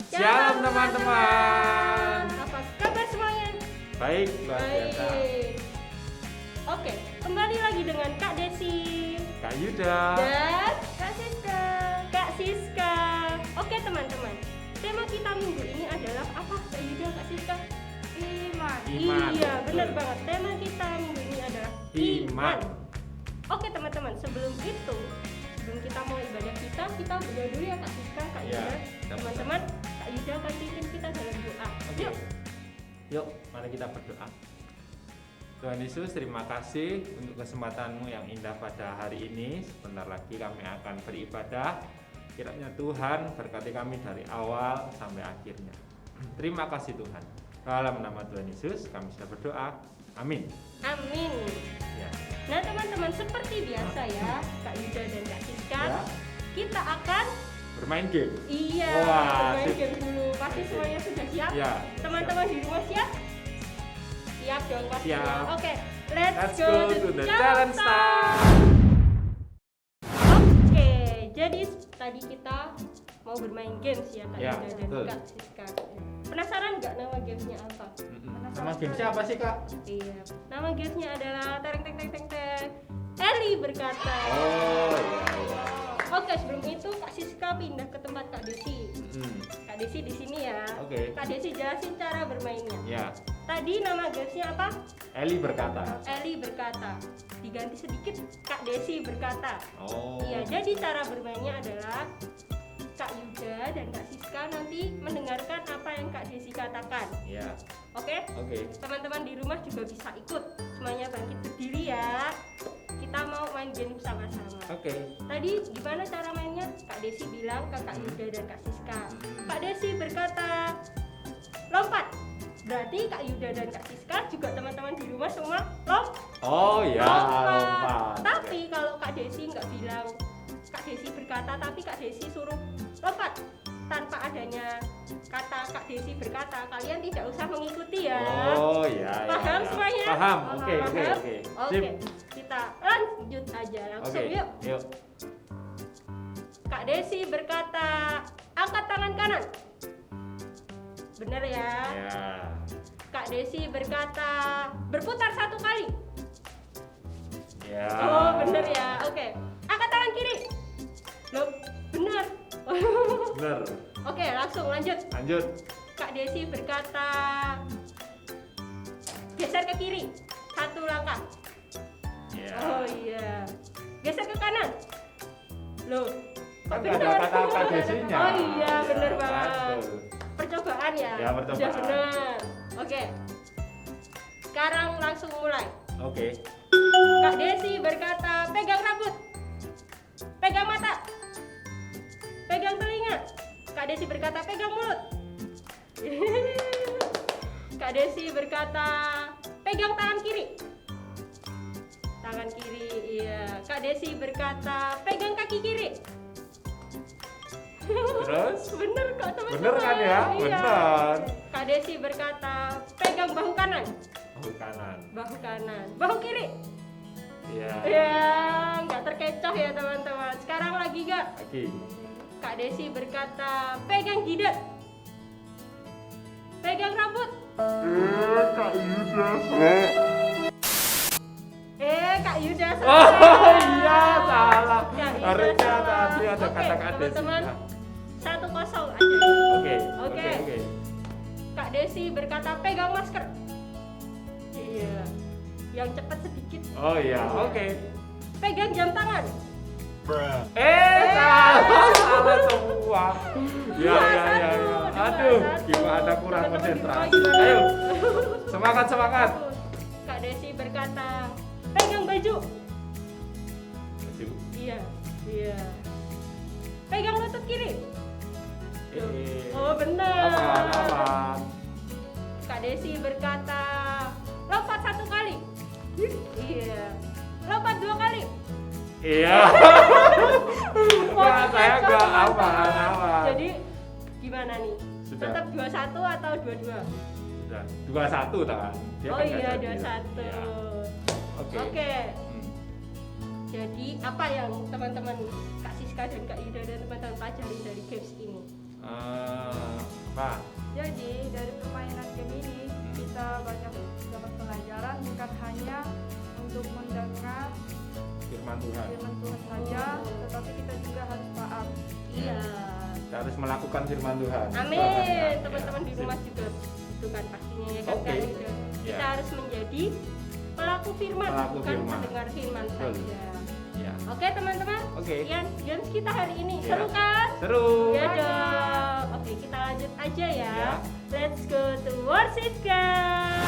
Shalom teman-teman. Apa kabar semuanya? Baik, luar biasa. Oke, kembali lagi dengan Kak Desi, Kak Yuda, dan Kak Siska. Kak Siska. Oke teman-teman, tema kita minggu ini adalah apa Kak Yuda, Kak Siska? Iman. Iya, benar Betul. banget. Tema kita minggu ini adalah Iman. Oke teman-teman, sebelum kita mau ibadah kita berdoa dulu ya Kak Siska, Kak Ya, Yuda. kita Teman-teman, Kak Yuda akan pimpin kita dalam doa. Oke. Yuk. Yuk, mari kita berdoa. Tuhan Yesus, terima kasih untuk kesempatan-Mu yang indah pada hari ini. Sebentar lagi kami akan beribadah. Kiranya Tuhan berkati kami dari awal sampai akhirnya. Terima kasih Tuhan. Dalam nama Tuhan Yesus kami sudah berdoa. Amin. Amin. Ya. Nah teman-teman, seperti biasa ya Kak Yuda dan Kak Siska, Ya. kita akan Bermain game. Iya, Wah, bermain sip. game dulu. Pasti semuanya sudah siap? Ya. Teman-teman di rumah siap? Siap dong pastinya. Siap. Oke, let's Let's go go to the challenge time. Oke, jadi tadi kita mau bermain games ya Kak Ya, Yuda dan betul. Kak Siska. Penasaran nggak nama gamesnya apa? Nama gamesnya apa sih Kak? Iya, nama gamesnya adalah tereng teng teng teng teng. Eli berkata. Oh iya. Oke, sebelum itu Kak Siska pindah ke tempat Kak Desi. Kak Desi di sini ya. Oke. Kak Desi jelasin cara bermainnya. Ya. Tadi nama gamesnya apa? Eli berkata. Eli berkata. Diganti sedikit, Kak Desi berkata. Oh. Iya, jadi cara bermainnya adalah Kak Yuda dan Kak Siska nanti mendengarkan apa yang Kak Desi katakan. Ya. Oke? Oke. Teman-teman di rumah juga bisa ikut. Semuanya bangkit berdiri ya. Kita mau main game sama-sama. Oke. Tadi gimana cara mainnya? Kak Desi bilang ke Kak Yuda dan Kak Siska. Kak Desi berkata, lompat. Berarti Kak Yuda dan Kak Siska juga teman-teman di rumah semua Oh ya, lompat. lompat. Tapi kalau Kak Desi nggak bilang Kak Desi berkata, tapi Kak Desi suruh lompat tanpa adanya kata Kak Desi berkata, kalian tidak usah mengikuti ya. Oh ya. Paham ya. semuanya? Paham. Oh, Oke. paham? Oke. Oke, kita lanjut aja langsung Oke. yuk. Yuk. Kak Desi berkata, angkat tangan kanan. Bener ya? Ya. Kak Desi berkata, berputar 1 kali. Ya. Oh, bener ya. Oke. Angkat tangan kiri. Loh, bener. Bener. Oke, langsung lanjut. Lanjut. Kak Desi berkata, geser ke kiri 1 langkah. Ya. Oh iya. Geser ke kanan. Loh, Kan bener. nggak ada kata Kak Desinya. Oh iya, bener Ya, banget. betul. Percobaan ya? Ya, percobaan. Udah bener. Oke. Sekarang langsung mulai. Oke. Kak Desi berkata, pegang rambut. Pegang mata. Pegang telinga. Kak Desi berkata, pegang mulut. Kak Desi berkata, pegang tangan kiri. Tangan kiri, iya. Kak Desi berkata, pegang kaki kiri. Terus? Bener kok teman-teman. Bener kan ya? Iya. Bener. Kak Desi berkata, pegang bahu kanan. Bahu kanan. Bahu kanan. Bahu kiri. Iya. Ya, nggak terkecoh ya teman-teman. Sekarang lagi gak? Lagi. Kak Desi berkata, pegang jidat. Pegang rambut. Kak Yuda. Kak Yuda Oh salah. iya, salah. Kak Yuda Harusnya salah. tadi ada Oke, kata Kak Desi. teman-teman, Ya. 1-0 aja. Oke. Oke. Oke. Kak Desi berkata, pegang masker. Iya. Yang cepat sedikit. Oh iya, oke. Pegang jam tangan. Salah semua. Ya, Dua, ya, ya, satu, ya. dua, Aduh, satu. gimana kurang Teman-teman di rumah konsentrasi. gimana? Ayo, semangat, semangat. Kak Desi berkata, pegang baju. Maju. Iya, iya. Pegang lutut kiri. Eh, Oh benar. Aman, aman. Kak Desi berkata, lompat 1 kali. Iya. Lompat 2 kali. Iya. Wah, Nah, saya kacau, nggak teman-teman. aman. Jadi gimana nih? Sudah. Tetap 21 atau 22? Sudah 21 kan? Dia Oh kan nggak iya, jadi. 21. Ya. Oke. Oke. Hmm. Jadi apa yang teman-teman Kak Siska dan Kak Yuda dan teman-teman pelajari dari games ini? Jadi dari permainan game ini kita banyak dapat pelajaran, bukan hanya untuk mendengar Firman Tuhan. firman Tuhan saja, tetapi kita juga harus taat. Iya. Kita harus melakukan firman Tuhan. Amin. Ya. Teman-teman di rumah juga itu kan pastinya ya kan. Oke. Kak Edo? Kita Ya. harus menjadi pelaku firman, Pelaku bukan firman. pendengar firman Betul. saja. Ya. Oke teman-teman, Oke. sekian games kita hari ini. Ya. Seru kan? Seru. Ya dong. Oke, kita lanjut aja ya. Ya. Let's go to worship guys.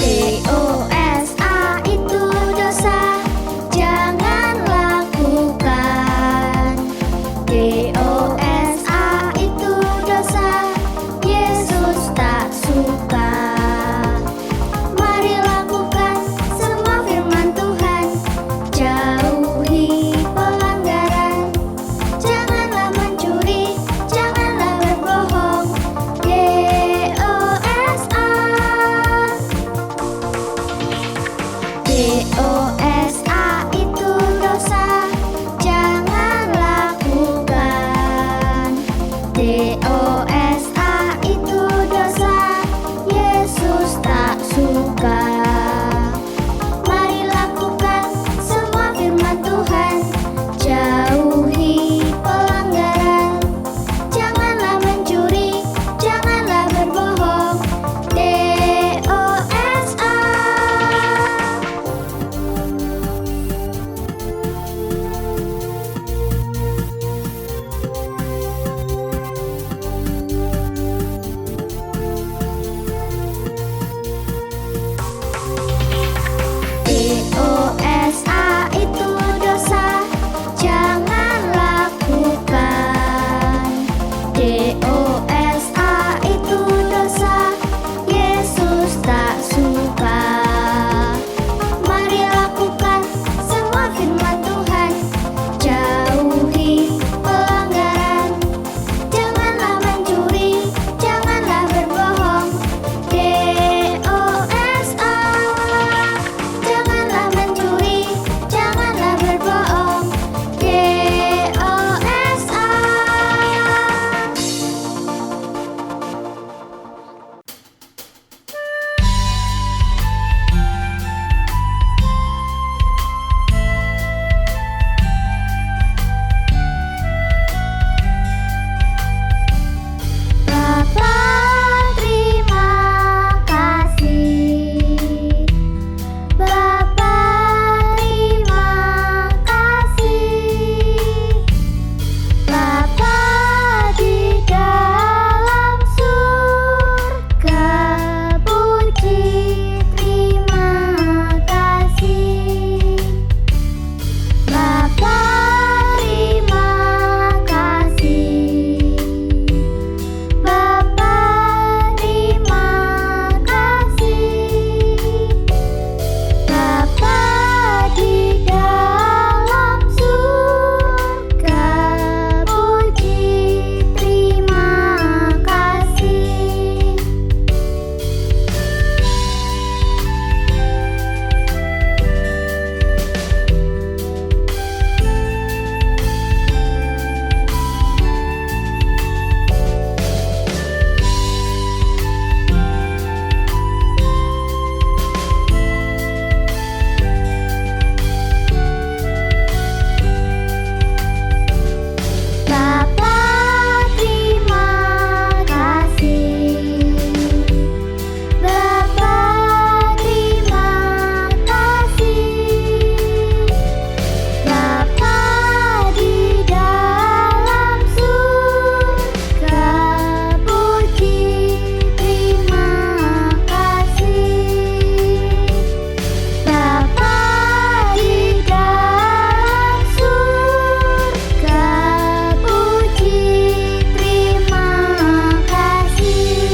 DOSA itu dosa, jangan lakukan. DOSA itu dosa, Yesus tak suka. Mari lakukan semua firman Tuhan, jauhi pelanggaran. Janganlah mencuri, janganlah berbohong. DOSA. DOSA itu dosa, jangan lakukan. DOSA itu dosa, Yesus tak suka. Mari lakukan semua firman Tuhan, jauhi pelanggaran. Janganlah mencuri, janganlah berbohong. DOSA. DOSA itu dosa, jangan lakukan. DOSA itu dosa, Yesus tak suka. Mari lakukan semua firman Tuhan, jauhi pelanggaran. Janganlah mencuri, janganlah berbohong. DOSA. Janganlah mencuri, janganlah berbohong. DOSA. Bapa, terima kasih. Bapa, terima kasih. Bapa di dalam surga, puji terima kasih. Bapa, terima kasih. Bapa, terima kasih. Bapa di dalam surga, puji terima kasih. Bapa, terima kasih. Bapa, terima kasih. Bapa di dalam surga, puji terima kasih. Bapa di dalam surga, puji terima kasih.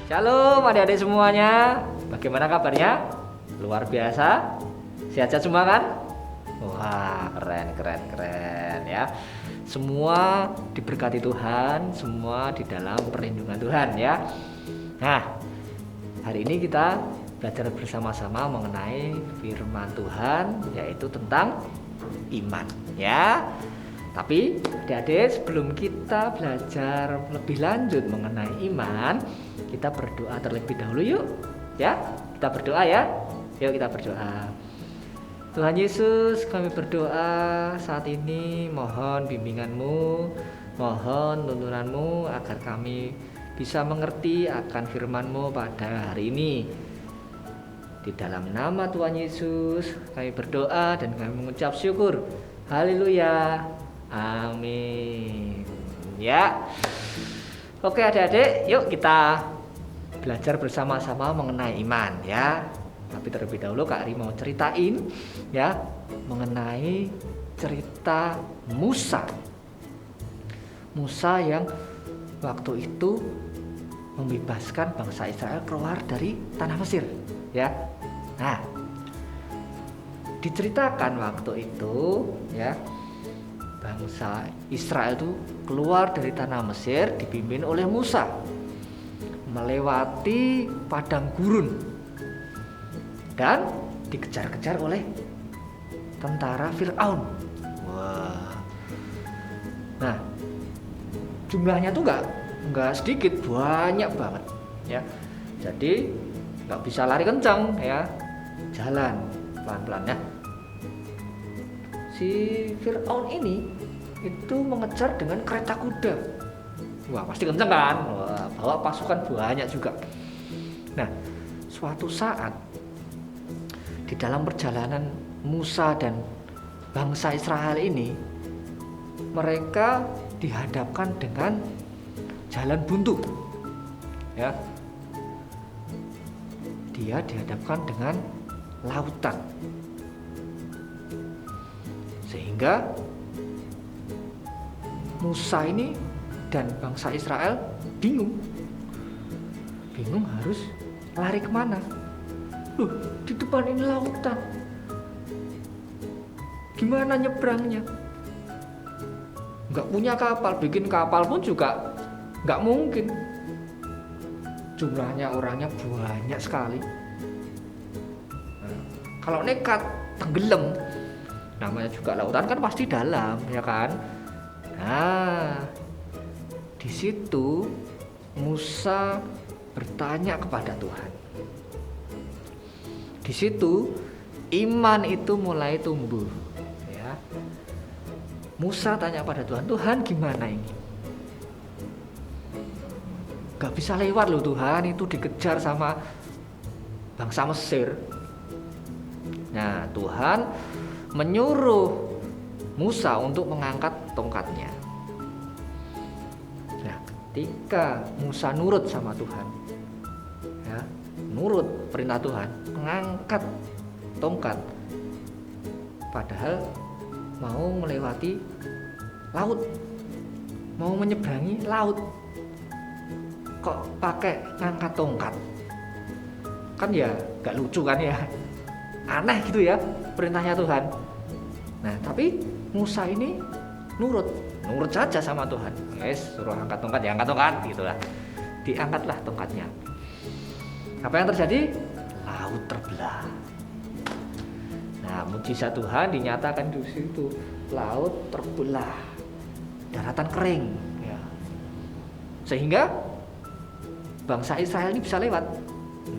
Shalom adik-adik semuanya, bagaimana kabarnya? Luar biasa, sehat-sehat semua kan? Wah, keren ya. Semua diberkati Tuhan, semua di dalam perlindungan Tuhan ya. Nah, Hari ini kita belajar bersama-sama mengenai firman Tuhan, yaitu tentang iman ya. Tapi adik-adik, sebelum kita belajar lebih lanjut mengenai iman, kita berdoa terlebih dahulu yuk ya. Kita berdoa ya. Yuk kita berdoa. Tuhan Yesus, kami berdoa saat ini, mohon bimbingan-Mu, mohon tuntunan-Mu agar kami bisa mengerti akan firman-Mu pada hari ini. Di dalam nama Tuhan Yesus kami berdoa dan kami mengucap syukur. Haleluya. Amin. Ya. Oke adik-adik, yuk kita belajar bersama-sama mengenai iman ya. Tapi terlebih dahulu Kak Ari mau ceritain ya mengenai cerita Musa. Musa yang waktu itu membebaskan bangsa Israel keluar dari tanah Mesir ya. Nah, diceritakan waktu itu ya, bangsa Israel itu keluar dari tanah Mesir dipimpin oleh Musa melewati padang gurun dan dikejar-kejar oleh tentara Firaun. Wah. Nah, jumlahnya tuh nggak sedikit, banyak banget ya. Jadi nggak bisa lari kencang ya, jalan pelan-pelan ya. Si Firaun ini itu mengejar dengan kereta kuda. Wah, pasti kencang kan? Wah, bawa pasukan banyak juga. Nah, suatu saat di dalam perjalanan Musa dan bangsa Israel ini, mereka dihadapkan dengan jalan buntu. Ya. Dia dihadapkan dengan lautan. Sehingga Musa ini dan bangsa Israel bingung harus lari kemana. Loh, di depan ini lautan, gimana nyebrangnya? Nggak punya kapal, bikin kapal pun juga nggak mungkin. Jumlahnya orangnya banyak sekali. Nah, kalau nekat tenggelam, namanya juga lautan kan pasti dalam ya kan. Nah, di situ Musa bertanya kepada Tuhan. Di situ iman itu mulai tumbuh ya. Musa tanya pada Tuhan, Tuhan gimana ini? Gak bisa lewat loh Tuhan, itu dikejar sama bangsa Mesir. Nah, Tuhan menyuruh Musa untuk mengangkat tongkatnya. Nah, ketika Musa nurut sama Tuhan ya, nurut perintah Tuhan, mengangkat tongkat, padahal mau melewati laut, mau menyeberangi laut, kok pakai ngangkat tongkat? Kan ya gak lucu kan ya, aneh gitu ya perintahnya Tuhan. Nah, tapi Musa ini nurut saja sama Tuhan. Yes, suruh angkat tongkat ya angkat tongkat gitulah. Diangkatlah tongkatnya. Apa yang terjadi? Laut terbelah. Nah, mujizat Tuhan dinyatakan di situ. Laut terbelah, daratan kering ya. Sehingga bangsa Israel ini bisa lewat.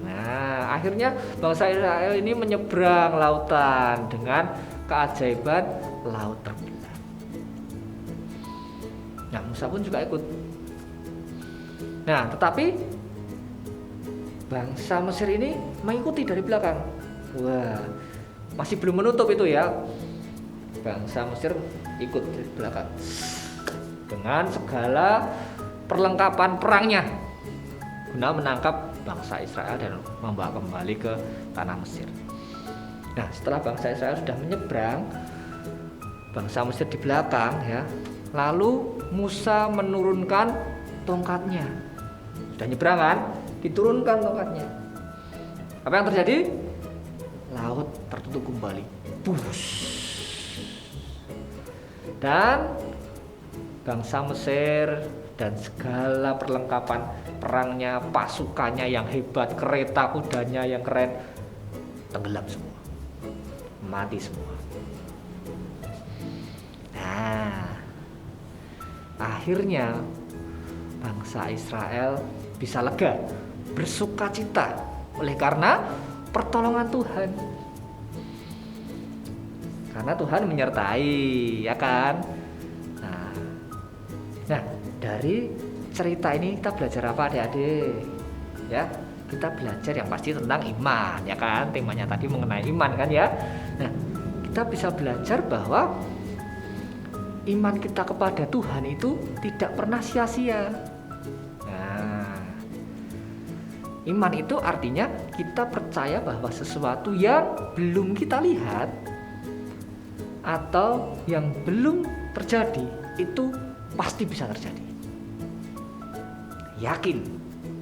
Nah, akhirnya bangsa Israel ini menyeberang lautan dengan keajaiban laut terbelah. Nah, Musa pun juga ikut. Nah, tetapi bangsa Mesir ini mengikuti dari belakang. Wah, masih belum menutup itu ya. Bangsa Mesir ikut dari belakang dengan segala perlengkapan perangnya guna menangkap bangsa Israel dan membawa kembali ke tanah Mesir. Nah, setelah bangsa Israel sudah menyeberang, bangsa Mesir di belakang ya, lalu Musa menurunkan tongkatnya. Sudah nyebrang kan? Diturunkan tongkatnya. Apa yang terjadi? Laut tertutup kembali. Bus. Dan bangsa Mesir dan segala perlengkapan perangnya, pasukannya yang hebat, kereta kudanya yang keren, tenggelam semua, mati semua. Nah, akhirnya bangsa Israel bisa lega, bersukacita oleh karena pertolongan Tuhan. Karena Tuhan menyertai, ya kan? Nah, dari cerita ini kita belajar apa adik-adik? Ya, kita belajar yang pasti tentang iman, ya kan? Temanya tadi mengenai iman kan ya. Nah, kita bisa belajar bahwa iman kita kepada Tuhan itu tidak pernah sia-sia. Nah, iman itu artinya kita percaya bahwa sesuatu yang belum kita lihat atau yang belum terjadi itu pasti bisa terjadi. Yakin,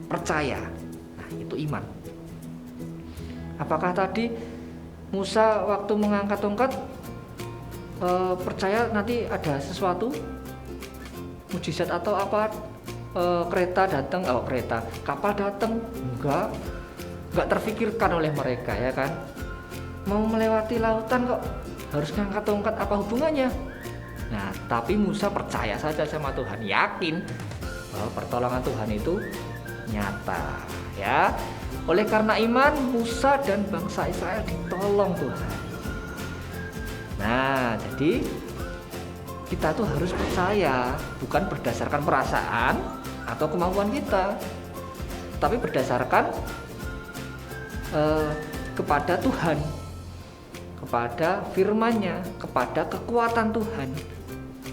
percaya. Nah, itu iman. Apakah tadi Musa waktu mengangkat tongkat percaya nanti ada sesuatu mujizat atau apa, kereta datang, kapal datang? Enggak terfikirkan oleh mereka, ya kan? Mau melewati lautan kok harus ngangkat tongkat, apa hubungannya? Nah, tapi Musa percaya saja sama Tuhan, yakin bahwa pertolongan Tuhan itu nyata, ya. Oleh karena iman, Musa dan bangsa Israel ditolong Tuhan. Nah, jadi kita tuh harus percaya, bukan berdasarkan perasaan atau kemampuan kita, tapi berdasarkan kepada Tuhan, kepada firman-Nya, kepada kekuatan Tuhan.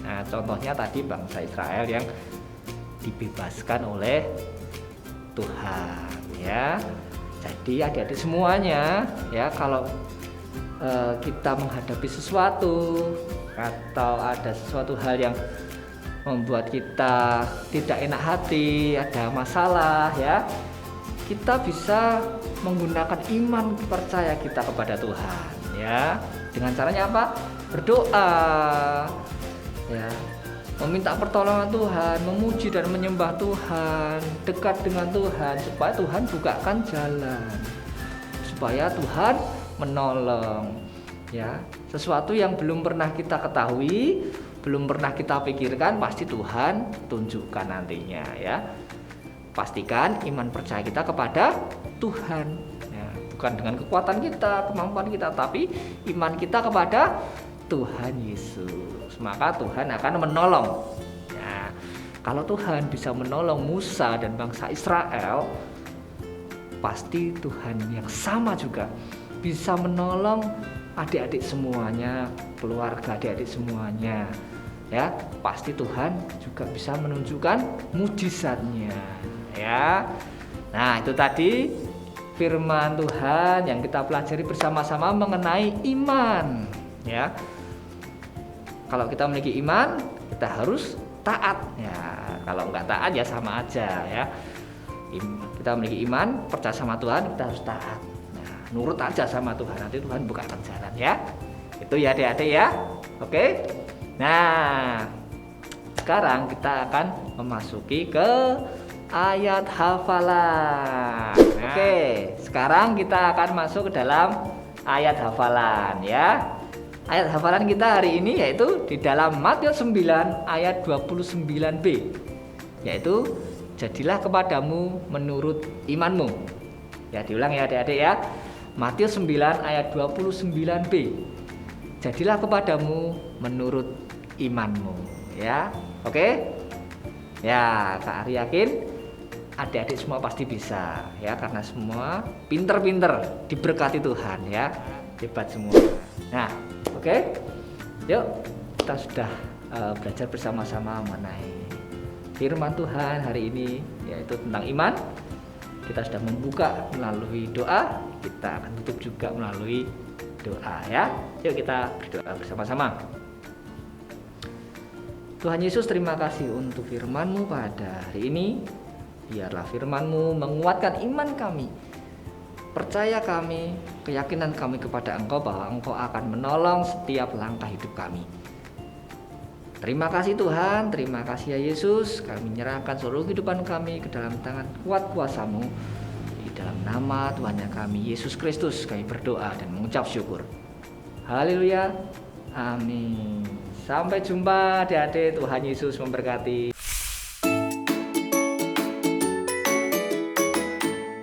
Nah, contohnya tadi bangsa Israel yang dibebaskan oleh Tuhan, ya. Jadi adik-adik semuanya, ya, kalau kita menghadapi sesuatu atau ada sesuatu hal yang membuat kita tidak enak hati, ada masalah, ya, kita bisa menggunakan iman percaya kita kepada Tuhan, ya. Dengan caranya apa? Berdoa, ya, meminta pertolongan Tuhan, memuji dan menyembah Tuhan, dekat dengan Tuhan supaya Tuhan bukakan jalan, supaya Tuhan menolong, ya. Sesuatu yang belum pernah kita ketahui, belum pernah kita pikirkan, pasti Tuhan tunjukkan nantinya, ya. Pastikan iman percaya kita kepada Tuhan, ya. Bukan dengan kekuatan kita, kemampuan kita, tapi iman kita kepada Tuhan Yesus. Maka Tuhan akan menolong, ya. Kalau Tuhan bisa menolong Musa dan bangsa Israel, pasti Tuhan yang sama juga bisa menolong adik-adik semuanya, keluarga adik-adik semuanya, ya. Pasti Tuhan juga bisa menunjukkan mujizatnya, ya. Nah, itu tadi firman Tuhan yang kita pelajari bersama-sama mengenai iman, ya. Kalau kita memiliki iman, kita harus taat, ya. Kalau nggak taat ya sama aja, ya. Kita memiliki iman, percaya sama Tuhan, kita harus taat. Nurut aja sama Tuhan, nanti Tuhan bukakan jalan, ya. Itu ya adik-adik, ya. Oke. Nah, sekarang kita akan memasuki ke ayat hafalan. Oke, sekarang kita akan masuk ke dalam ayat hafalan, ya. Ayat hafalan kita hari ini yaitu di dalam Matius 9 ayat 29b, yaitu jadilah kepadamu menurut imanmu. Ya, diulang ya adik-adik, ya. Matius 9 ayat 29b. Jadilah kepadamu menurut imanmu, ya. Oke? Ya, Kak Ari yakin adik-adik semua pasti bisa, ya, karena semua pinter-pinter diberkati Tuhan, ya. Hebat semua. Nah, oke. Yuk, kita sudah belajar bersama-sama mengenai firman Tuhan hari ini, yaitu tentang iman. Kita sudah membuka melalui doa, kita akan tutup juga melalui doa, ya. Yuk kita berdoa bersama-sama. Tuhan Yesus, terima kasih untuk firman-Mu pada hari ini. Biarlah firman-Mu menguatkan iman kami, percaya kami, keyakinan kami kepada Engkau bahwa Engkau akan menolong setiap langkah hidup kami. Terima kasih Tuhan, terima kasih ya Yesus. Kami menyerahkan seluruh kehidupan kami ke dalam tangan kuat kuasa-Mu. Di dalam nama Tuhan kami Yesus Kristus kami berdoa dan mengucap syukur. Haleluya. Amin. Sampai jumpa adik-adik. Tuhan Yesus memberkati.